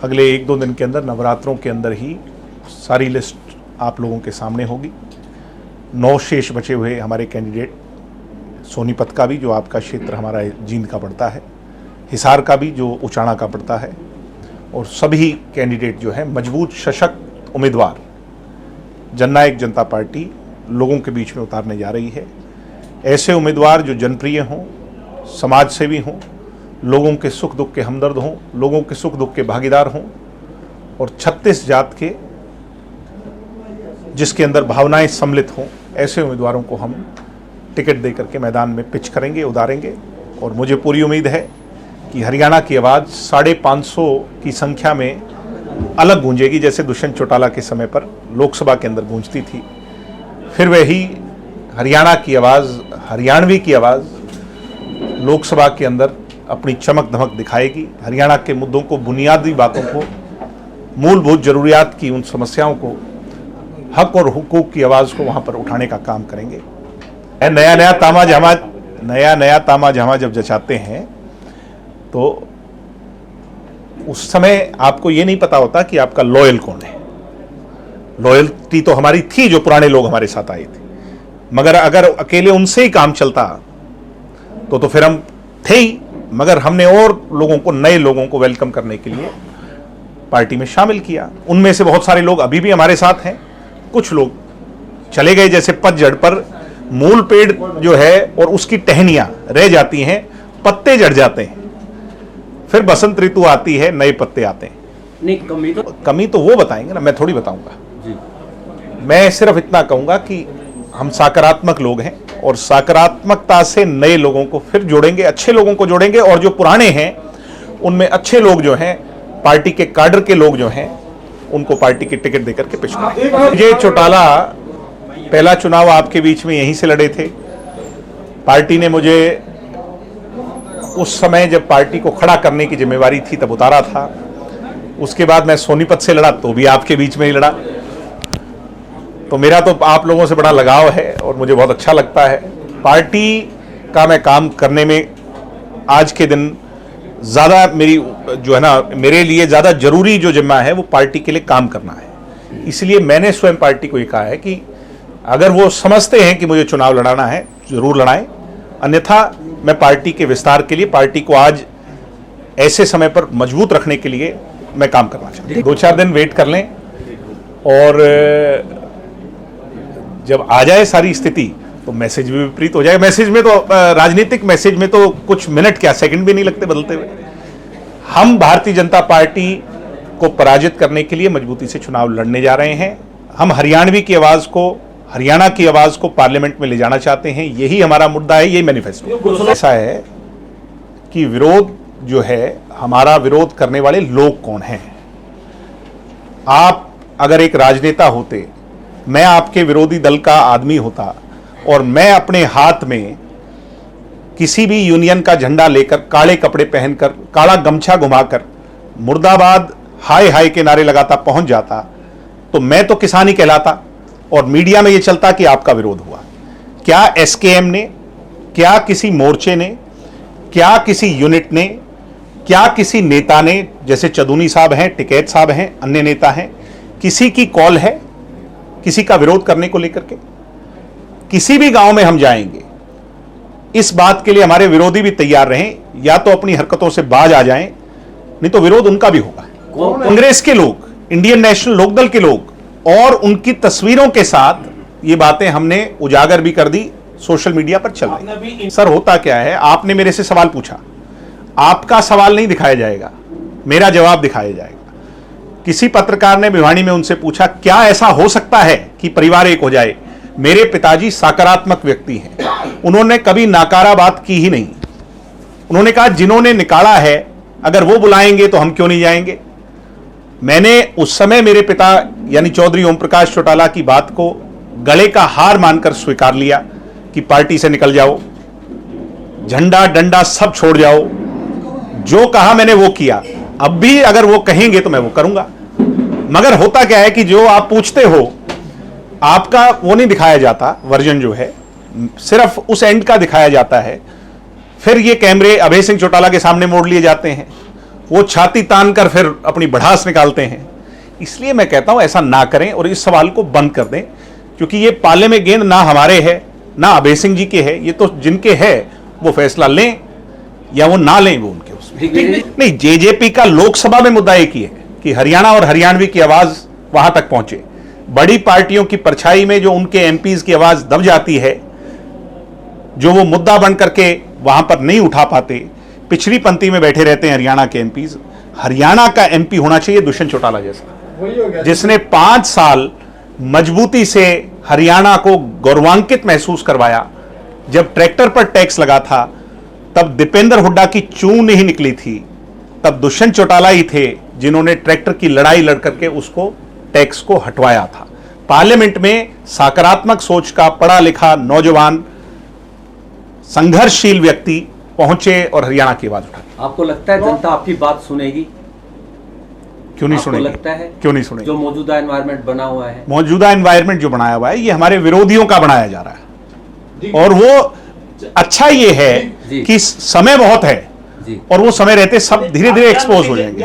अगले 1-2 दिन के अंदर, नवरात्रों के अंदर ही सारी लिस्ट आप लोगों के सामने होगी। 9 शेष बचे हुए हमारे कैंडिडेट, सोनीपत का भी जो आपका क्षेत्र हमारा जींद का पड़ता है, हिसार का भी जो उचाना का पड़ता है, और सभी कैंडिडेट जो है मजबूत सशक्त उम्मीदवार जननायक जनता पार्टी लोगों के बीच में उतारने जा रही है। ऐसे उम्मीदवार जो जनप्रिय हों, समाज सेवी हों, लोगों के सुख दुख के हमदर्द हों, लोगों के सुख दुख के भागीदार हों, और 36 जात के जिसके अंदर भावनाएं सम्मिलित हों, ऐसे उम्मीदवारों को हम टिकट देकर के मैदान में पिच करेंगे, उतारेंगे। और मुझे पूरी उम्मीद है कि हरियाणा की आवाज़ 550 की संख्या में अलग गूंजेगी, जैसे दुष्यंत चौटाला के समय पर लोकसभा के अंदर गूंजती थी। फिर वही हरियाणा की आवाज़, हरियाणवी की आवाज़ लोकसभा के अंदर अपनी चमक धमक दिखाएगी। हरियाणा के मुद्दों को, बुनियादी बातों को, मूलभूत जरूरियात की उन समस्याओं को, हक और हुकूक की आवाज़ को वहाँ पर उठाने का काम करेंगे। नया नया तामा जहां जब जचाते हैं तो उस समय आपको ये नहीं पता होता कि आपका लॉयल कौन है। लॉयल्टी तो हमारी थी, जो पुराने लोग हमारे साथ आए थे, मगर अगर अकेले उनसे ही काम चलता तो फिर हम थे ही, मगर हमने और लोगों को, नए लोगों को वेलकम करने के लिए पार्टी में शामिल किया। उनमें से बहुत सारे लोग अभी भी हमारे साथ हैं, कुछ लोग चले गए, जैसे पतझड़ पर मूल पेड़ जो है और उसकी टहनियां रह जाती हैं, पत्ते झड़ जाते हैं, फिर बसंत ऋतु आती है, नए पत्ते आते हैं। नहीं, कमी तो वो बताएंगे ना, मैं थोड़ी बताऊंगा। मैं सिर्फ इतना कहूंगा कि हम सकारात्मक लोग हैं और सकारात्मकता से नए लोगों को फिर जोड़ेंगे, अच्छे लोगों को जोड़ेंगे, और जो पुराने हैं उनमें अच्छे लोग जो हैं, पार्टी के काडर के लोग जो हैं, उनको पार्टी की टिकट देकर के पेश करेंगे। विजय चौटाला पहला चुनाव आपके बीच में यहीं से लड़े थे। पार्टी ने मुझे उस समय जब पार्टी को खड़ा करने की जिम्मेवारी थी तब उतारा था। उसके बाद मैं सोनीपत से लड़ा तो भी आपके बीच में ही लड़ा। तो मेरा तो आप लोगों से बड़ा लगाव है और मुझे बहुत अच्छा लगता है। पार्टी का मैं काम करने में आज के दिन ज़्यादा मेरी जो है ना, मेरे लिए ज़्यादा जरूरी जो जिम्मा है वो पार्टी के लिए काम करना है। इसलिए मैंने स्वयं पार्टी को ये कहा है कि अगर वो समझते हैं कि मुझे चुनाव लड़ाना है, जरूर लड़ाएं, अन्यथा मैं पार्टी के विस्तार के लिए, पार्टी को आज ऐसे समय पर मजबूत रखने के लिए मैं काम करना चाहता हूं। 2-4 दिन वेट कर लें और जब आ जाए सारी स्थिति तो मैसेज भी विपरीत हो जाए। मैसेज में तो, राजनीतिक मैसेज में तो कुछ मिनट क्या, सेकंड भी नहीं लगते बदलते हुए। हम भारतीय जनता पार्टी को पराजित करने के लिए मजबूती से चुनाव लड़ने जा रहे हैं। हम हरियाणवी की आवाज को, हरियाणा की आवाज को पार्लियामेंट में ले जाना चाहते हैं। यही हमारा मुद्दा है, यही मैनिफेस्टो। ऐसा है कि विरोध जो है, हमारा विरोध करने वाले लोग कौन हैं। आप अगर एक राजनेता होते, मैं आपके विरोधी दल का आदमी होता और मैं अपने हाथ में किसी भी यूनियन का झंडा लेकर, काले कपड़े पहनकर, काला गमछा घुमाकर, मुर्दाबाद हाय हाय के नारे लगाता पहुंच जाता, तो मैं तो किसान ही कहलाता और मीडिया में यह चलता कि आपका विरोध हुआ। क्या एसकेएम ने, क्या किसी मोर्चे ने, क्या किसी यूनिट ने, क्या किसी नेता ने, जैसे चदूनी साहब हैं, टिकैत साहब हैं, अन्य नेता हैं, किसी की कॉल है किसी का विरोध करने को लेकर के? किसी भी गांव में हम जाएंगे, इस बात के लिए हमारे विरोधी भी तैयार रहें, या तो अपनी हरकतों से बाज आ जाएं, नहीं तो विरोध उनका भी होगा। कांग्रेस के लोग, इंडियन नेशनल लोकदल के लोग और उनकी तस्वीरों के साथ ये बातें हमने उजागर भी कर दी, सोशल मीडिया पर चल रही। सर होता क्या है, आपने मेरे से सवाल पूछा, आपका सवाल नहीं दिखाया जाएगा, मेरा जवाब दिखाया जाएगा। किसी पत्रकार ने भिवानी में उनसे पूछा, क्या ऐसा हो सकता है कि परिवार एक हो जाए? मेरे पिताजी सकारात्मक व्यक्ति हैं, उन्होंने कभी नकारा बात की ही नहीं। उन्होंने कहा जिन्होंने निकाला है अगर वो बुलाएंगे तो हम क्यों नहीं जाएंगे। मैंने उस समय मेरे पिता यानी चौधरी ओम प्रकाश चौटाला की बात को गले का हार मानकर स्वीकार लिया कि पार्टी से निकल जाओ, झंडा डंडा सब छोड़ जाओ। जो कहा मैंने वो किया, अब भी अगर वो कहेंगे तो मैं वो करूंगा। मगर होता क्या है कि जो आप पूछते हो आपका वो नहीं दिखाया जाता, वर्जन जो है सिर्फ उस एंड का दिखाया जाता है। फिर ये कैमरे अभय सिंह चौटाला के सामने मोड़ लिए जाते हैं वो छाती तान कर फिर अपनी भड़ास निकालते हैं। इसलिए मैं कहता हूं ऐसा ना करें और इस सवाल को बंद कर दें, क्योंकि ये पाले में गेंद ना हमारे है ना अभय सिंह जी के है, ये तो जिनके है वो फैसला लें या वो ना लें, वो उनके उसमें। नहीं, जेजेपी का लोकसभा में मुद्दा एक ही है कि हरियाणा और हरियाणवी की आवाज वहां तक पहुंचे। बड़ी पार्टियों की परछाई में जो उनके एमपीज की आवाज दब जाती है, जो वो मुद्दा बन करके वहां पर नहीं उठा पाते, पिछली पंक्ति में बैठे रहते हैं हरियाणा के एमपीज। हरियाणा का एमपी होना चाहिए दुष्यंत चौटाला जैसा, जिसने 5 साल मजबूती से हरियाणा को गौरवान्वित महसूस करवाया। जब ट्रैक्टर पर टैक्स लगा था तब दीपेंद्र हुड्डा की चूं नहीं निकली थी, तब दुष्यंत चौटाला ही थे जिन्होंने ट्रैक्टर की लड़ाई लड़ करके उसको टैक्स को हटवाया था। पार्लियामेंट में सकारात्मक सोच का पढ़ा लिखा नौजवान संघर्षशील व्यक्ति पहुंचे और हरियाणा की आवाज उठाई। आपको लगता है जनता आपकी बात सुनेगी? क्यों नहीं सुनेगी? लगता है क्यों नहीं सुनेगी? जो मौजूदा एनवायरनमेंट बना हुआ है, मौजूदा एनवायरनमेंट जो बनाया हुआ है, ये हमारे विरोधियों का बनाया जा रहा है। और वो अच्छा ये है कि समय बहुत है और वो समय रहते सब धीरे धीरे एक्सपोज हो जाएंगे।